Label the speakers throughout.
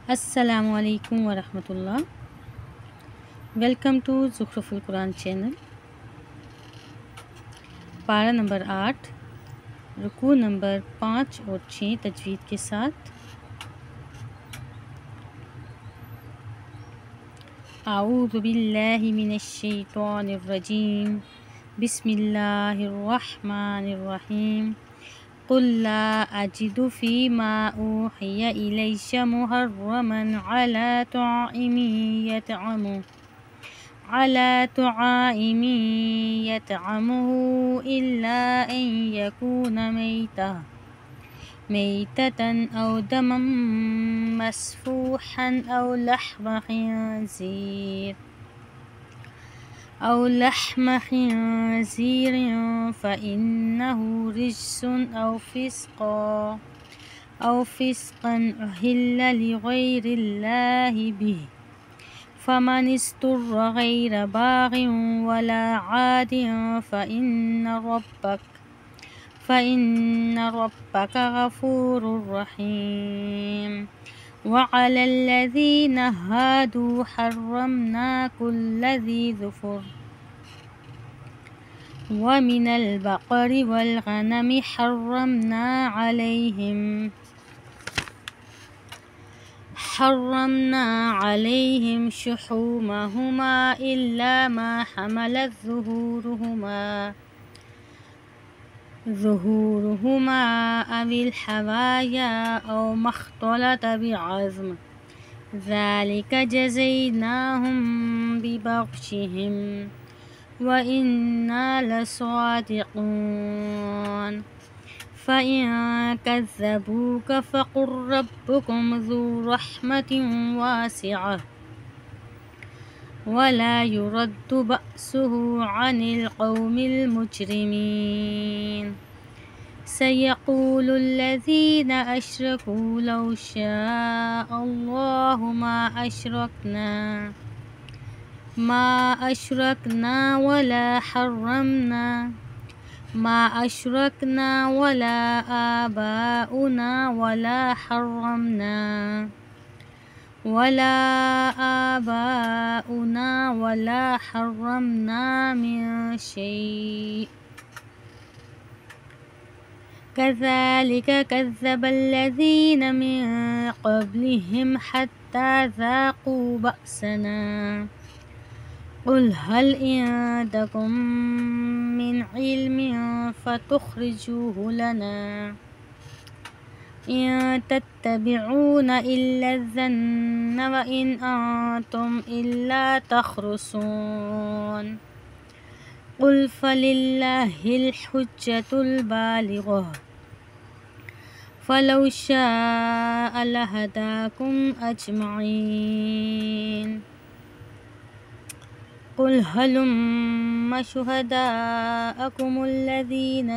Speaker 1: Assalamualaikum warahmatullah. Welcome to Zukhruful Quran channel. पारा number 8, रुकू number 5 और 6 तजवीद के साथ। आऊज़ु बिल्लाहि मिनश शैतानिर रजीम। बिस्मिल्लाहिर्रहमानिर्रहीम। क़ुल ला अजिदु फ़ीमा ऊहिया इलैया मुहर्रमन अला तुआइमी यतअमुहु इल्ला अन यकून मैततन औ दमम मस्फूहन औ लहम खिंज़ीर फ़इन्नहु रिज्सुन औ फ़िस्क़न उहिल्ला लिग़ैरिल्लाहि बिहि फ़मन इस्तुर्र गैर बाग़िन वला आदिन फ़इन्न रब्बक गफ़ूरुर रहीम। वअलल्लज़ीन हादू हर्रमना कुल्ला ज़ी ज़ुफ़ुर वमिनल बक़रि वल गनमि हर्रमना अलैहिम शुहूमहुमा इल्ला मा हमलत ज़ुहूरुहुमा अविल हवाया औ मख्तलत बिअज़्म ज़ालिक जज़ैनाहुम बिबग़यिहिम व इन्ना लसादिक़ून। फ़इन कज़्ज़बूक फ़क़ुल रब्बुकुम ज़ू रहमतिन वासिअह वला युरद्दु बअसुहु अनिल क़ौमिल मुजरिमीन। सयक़ूलुल्लज़ीन अशरकू लौ शाअल्लाहु मा अशरकना वला आबाउना वला हर्रमना मिन शैइन कज़ालिक कज़्ज़बल्लज़ीन मिन क़ब्लिहिम हत्ता ज़ाक़ू बअसना। क़ुल हल इंदकुम मिन इल्मिन फ़तुख़रिजूहु लना इन तत्तबिऊन इल्ला ज़न्न व इन अंतुम इल्ला तख़रुसून। क़ुल फ़लिल्लाहिल हुज्जतुल बालिग़ह फ़लौ शाअ लहदाकुम अजमईन। क़ुल हलुम्म शुहदाअकुमुल्लज़ीन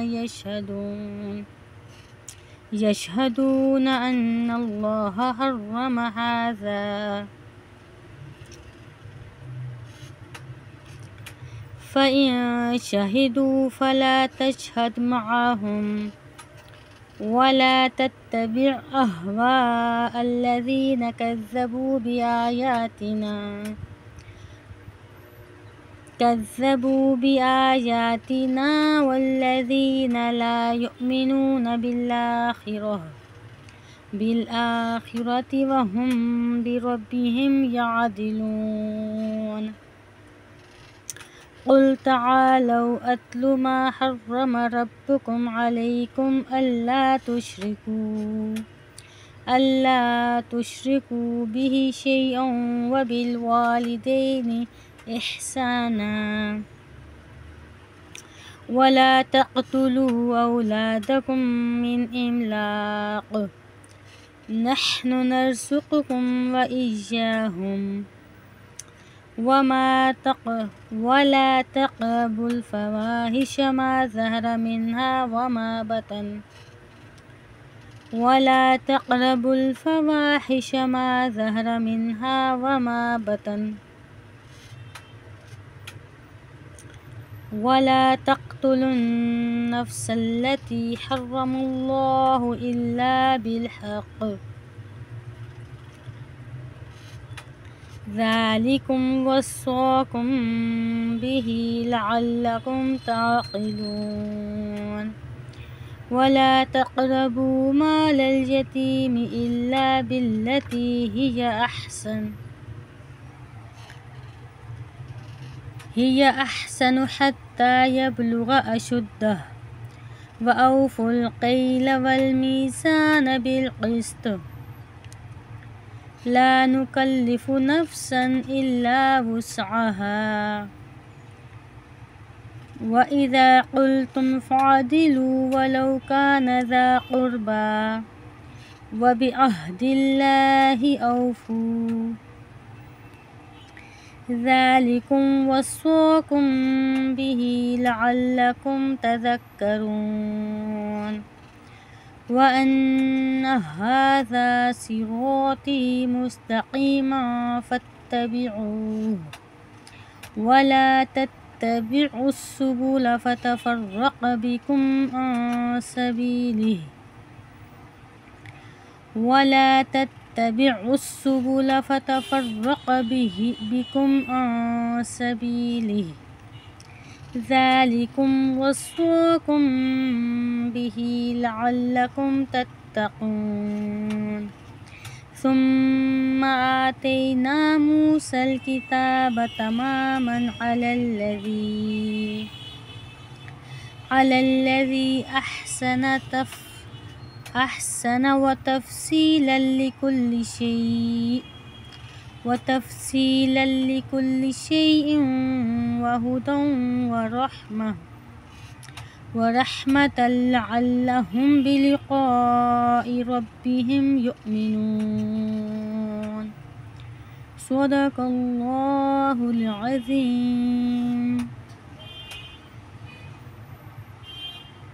Speaker 1: यशहदून अन्नल्लाह हर्रम हाज़ा फ़इन शहिदू फ़ला तशहद मअहुम वला तत्तबिअ अहवाअल्लज़ीन कज़्ज़बू बिआयातिना वल्लज़ीन ला युमिनून बिलआखिरति वहुम बिरब्बिहिम यअदिलून। क़ुल तआलौ अत्लु मा हर्रम रब्बुकुम अलैकुम अल्ला तुश्रिकू बिहि शैअन व बिल वालिदैनि इहसाना वला तक़्तुलू औलादकुम मिन इम्लाक़ नहनु नर्ज़ुक़ुकुम व इय्याहुम वला तक़रबुल फ़वाहिश मा ज़हर मिन्हा वमा बतन वला तक़्तुलुन नफ़्सल्लती हर्रमल्लाहु इल्ला बिलहक़ ذلكم وصاكم به لعلكم تعقلون ولا تقربوا مال اليتيم إلا بالتي هي أحسن حتى يبلغ أشده وأوفوا الكيل والميزان بالقسط لا نكلف نفسا إلا وسعها وإذا قلتم فاعدلوا ولو كان ذا قربى وبعهد الله أوفوا ذلكم وصاكم به لعلكم تذكرون وأن هذا صراطي مستقيما فاتبعوه ولا تتبعوا السبل فتفرق بكم عن سبيله بكم عن سبيله ذلكم وصاكم به لعلكم تتقون ثم آتينا موسى الكتاب تماما على الذي أحسن وتفصيلا لكل شيء وهدى ورحمة لعلهم بلقاء ربهم يؤمنون صدق الله العظيم.